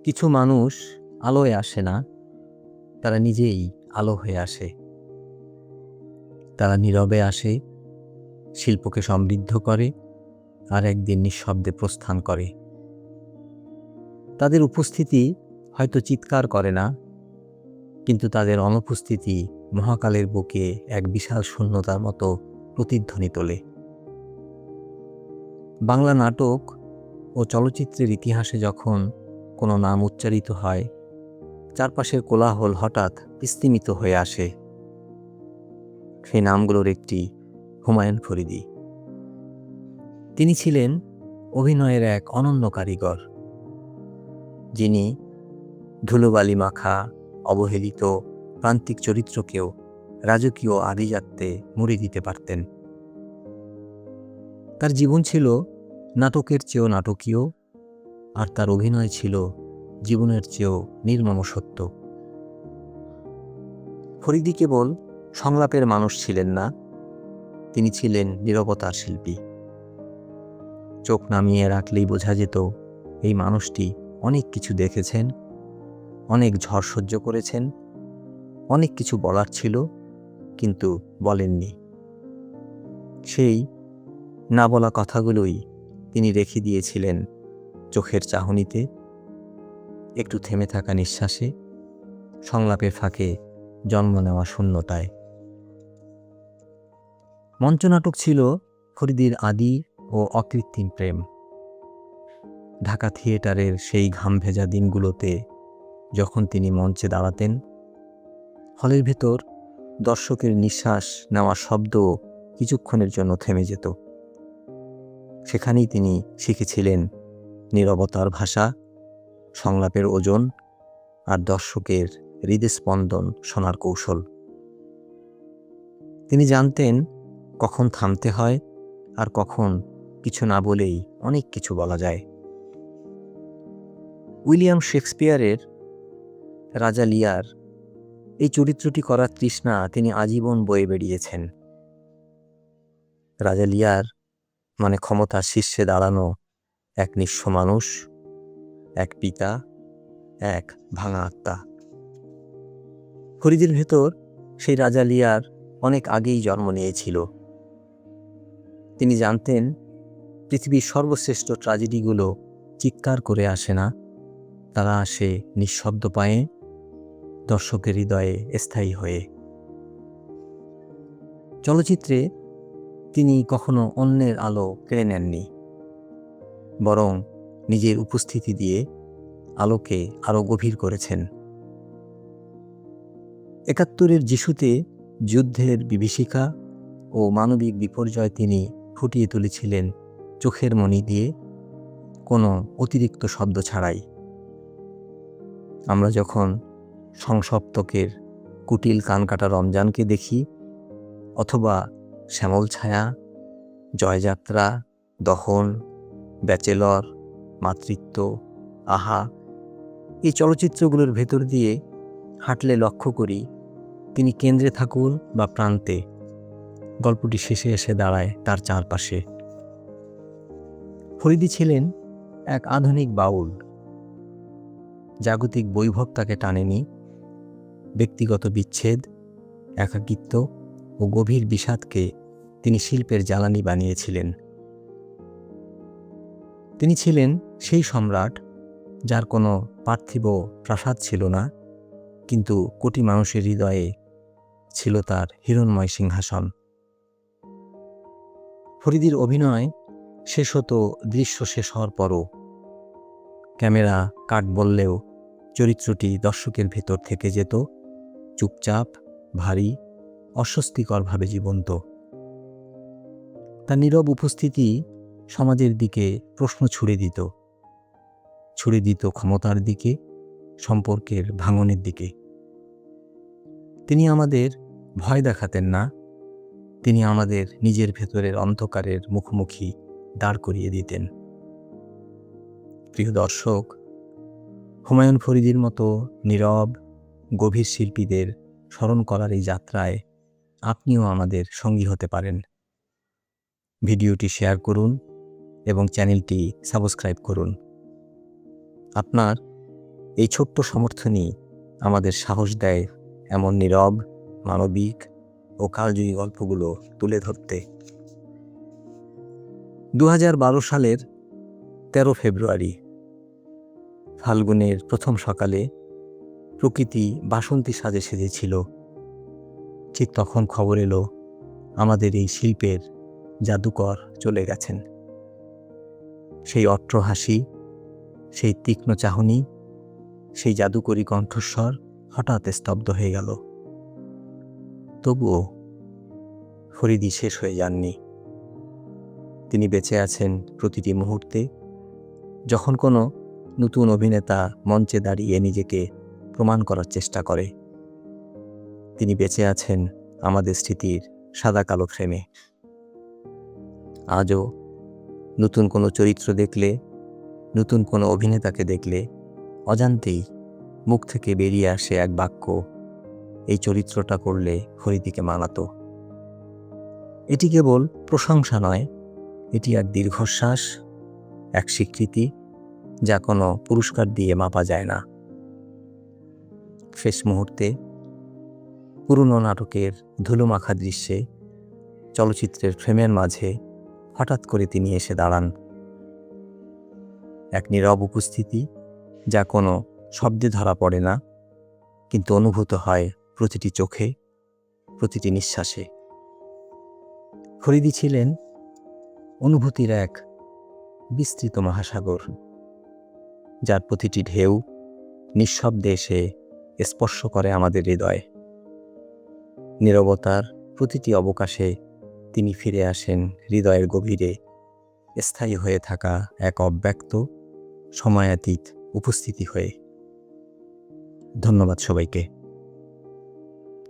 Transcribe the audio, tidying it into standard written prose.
কিছু মানুষ আলোয় আসে না, তারা নিজেই আলো হয়ে আসে। তারা নীরবে আসে, শিল্পকে সমৃদ্ধ করে, আর একদিন নিঃশব্দে প্রস্থান করে। তাদের উপস্থিতি হয়তো চিৎকার করে না, কিন্তু তাদের অনুপস্থিতি মহাকালের বুকে এক বিশাল শূন্যতার মতো প্রতিধ্বনি তোলে। বাংলা নাটক ও চলচ্চিত্রের ইতিহাসে যখন কোনো নাম উচ্চারিত হয়, চারপাশের কোলাহল হঠাৎ স্তিমিত হয়ে আসে। সেই নামগুলোর একটি হুমায়ুন ফরিদী। তিনি ছিলেন অভিনয়ের এক অনন্য কারিগর, যিনি ধুলোবালি মাখা, অবহেলিত প্রান্তিক চরিত্রকেও রাজকীয় আভিজাত্যে মুড়ি দিতে পারতেন। তার জীবন ছিল নাটকের চেয়েও নাটকীয়, আর তার অভিনয় ছিল জীবনের চেয়েও নির্মম সত্য। ফরিদী কেবল সংলাপের মানুষ ছিলেন না, তিনি ছিলেন নীরবতার শিল্পী। চোখ নামিয়ে রাখলেই বোঝা যেত এই মানুষটি অনেক কিছু দেখেছেন, অনেক ঝড় সহ্য করেছেন, অনেক কিছু বলার ছিল কিন্তু বলেননি। সেই না বলা কথাগুলোই তিনি রেখে দিয়েছিলেন চোখের চাহনিতে, একটু থেমে থাকা নিঃশ্বাসে, সংলাপের ফাঁকে জন্ম নেওয়া শূন্যতায়। মঞ্চনাটক ছিল ফরিদীর আদি ও অকৃত্রিম প্রেম। ঢাকা থিয়েটারের সেই ঘাম ভেজা দিনগুলোতে যখন তিনি মঞ্চে দাঁড়াতেন, হলের ভেতর দর্শকের নিঃশ্বাস নেওয়ার শব্দ কিছুক্ষণের জন্য থেমে যেত। সেখানেই তিনি শিখেছিলেন নীরবতার ভাষা, সংলাপের ওজন, আর দর্শকের হৃদস্পন্দন শোনার কৌশল। তিনি জানতেন কখন থামতে হয় আর কখন কিছু না বলেই অনেক কিছু বলা যায়। উইলিয়াম শেক্সপিয়ারের রাজা লিয়ার এই চরিত্রটি করার তৃষ্ণা তিনি আজীবন বয়ে বেড়িয়েছেন। রাজা লিয়ার মানে ক্ষমতার শীর্ষে দাঁড়ানো এক নিঃস্ব মানুষ, এক পিতা, এক ভাঙা আত্মা। ফরিদীর ভেতর সেই রাজা লিয়ার অনেক আগেই জন্ম নিয়েছিল। তিনি জানতেন পৃথিবীর সর্বশ্রেষ্ঠ ট্র্যাজেডিগুলো চিৎকার করে আসে না, তারা আসে নিঃশব্দ পায়ে, দর্শকের হৃদয়ে স্থায়ী হয়ে। চলচ্চিত্রে তিনি কখনো অন্যের আলো কেড়ে নেননি, বরং নিজের উপস্থিতি দিয়ে আলোকে আরও গভীর করেছেন। ৭১-এর যিশুতে যুদ্ধের বিভীষিকা ও মানবিক বিপর্যয় তিনি ফুটিয়ে তুলেছিলেন চোখের মণি দিয়ে, কোনো অতিরিক্ত শব্দ ছাড়াই। আমরা যখন সংসপ্তকের কুটিল কানকাটা রমজানকে দেখি, অথবা শ্যামল ছায়া, জয়যাত্রা, দহন, ব্যাচেলর, মাতৃত্ব, আহা, এই চলচ্চিত্রগুলোর ভেতর দিয়ে হাঁটলে লক্ষ্য করি তিনি কেন্দ্রে থাকুন বা প্রান্তে, গল্পটি শেষে এসে দাঁড়ায় তার চারপাশে। ফরিদী ছিলেন এক আধুনিক বাউল। জাগতিক বৈভব তাকে টানেনি, ব্যক্তিগত বিচ্ছেদ, একাকিত্ব ও গভীর বিষাদকে তিনি শিল্পের জ্বালানি বানিয়েছিলেন। তিনি ছিলেন সেই সম্রাট যার কোনো পার্থিব প্রাসাদ ছিল না, কিন্তু কোটি মানুষের হৃদয়ে ছিল তার হিরণ্ময় সিংহাসন। ফরিদীর অভিনয় শেষ হতো দৃশ্য শেষ হওয়ার পরও। ক্যামেরা কাট বললেও চরিত্রটি দর্শকের ভেতর থেকে যেত, চুপচাপ, ভারী, অস্বস্তিকরভাবে জীবন্ত। তার নীরব উপস্থিতি সমাজের দিকে প্রশ্ন ছুড়ে দিত ক্ষমতার দিকে, সম্পর্কের ভাঙনের দিকে। তিনি আমাদের ভয় দেখাতেন না, তিনি আমাদের নিজের ভেতরের অন্ধকারের মুখোমুখি দাঁড় করিয়ে দিতেন। প্রিয় দর্শক, হুমায়ুন ফরিদীর মতো নীরব, গভীর শিল্পীদের স্মরণ করার এই যাত্রায় আপনিও আমাদের সঙ্গী হতে পারেন। ভিডিওটি শেয়ার করুন এবং চ্যানেলটি সাবস্ক্রাইব করুন। আপনার এই ছোট্ট সমর্থনই আমাদের সাহস দেয় এমন নীরব, মানবিক ও কালজয়ী গল্পগুলো তুলে ধরতে। 2012 সালের 13 ফেব্রুয়ারি, ফাল্গুনের প্রথম সকালে প্রকৃতি বাসন্তী সাজে সেজেছিল। ঠিক তখন খবর এলো আমাদের এই শিল্পের জাদুকর চলে গেছেন। সেই অট্ট হাসি, সেই তীক্ষ্ণ চাহনি, সেই জাদুকরী কণ্ঠস্বর হঠাৎ স্তব্ধ হয়ে গেল। তবুও ফরিদি শেষ হয়ে যাননি। তিনি বেঁচে আছেন প্রতিটি মুহূর্তে। যখন কোনো নতুন অভিনেতা মঞ্চে দাঁড়িয়ে নিজেকে প্রমাণ করার চেষ্টা করে, তিনি বেঁচে আছেন আমাদের স্মৃতির সাদা কালো ফ্রেমে। আজও নতুন কোনো চরিত্র দেখলে, নতুন কোনো অভিনেতাকে দেখলে অজান্তেই মুখ থেকে বেরিয়ে আসে এক বাক্য, এই চরিত্রটা করলে ফরিদিকে মানাতো। এটি কেবল প্রশংসা নয়, এটি এক দীর্ঘশ্বাস, এক স্বীকৃতি যা কোনো পুরস্কার দিয়ে মাপা যায় না। শেষ মুহূর্তে পুরনো নাটকের ধুলোমাখা দৃশ্যে চলচ্চিত্রের ফ্রেমের মাঝে হঠাৎ করে তিনি এসে দাঁড়ান। এক নীরব উপস্থিতি যা কোনো শব্দে ধরা পড়ে না, কিন্তু অনুভূত হয় প্রতিটি চোখে, প্রতিটি নিঃশ্বাসে। ফরিদি ছিলেন অনুভূতির এক বিস্তৃত মহাসাগর, যার প্রতিটি ঢেউ নিঃশব্দে এসে স্পর্শ করে আমাদের হৃদয়। নীরবতার প্রতিটি অবকাশে তিনি ফিরে আসেন হৃদয়ের গভীরে, স্থায়ী হয়ে থাকা এক অব্যক্ত সময়াতীত উপস্থিতি হয়ে। ধন্যবাদ সবাইকে।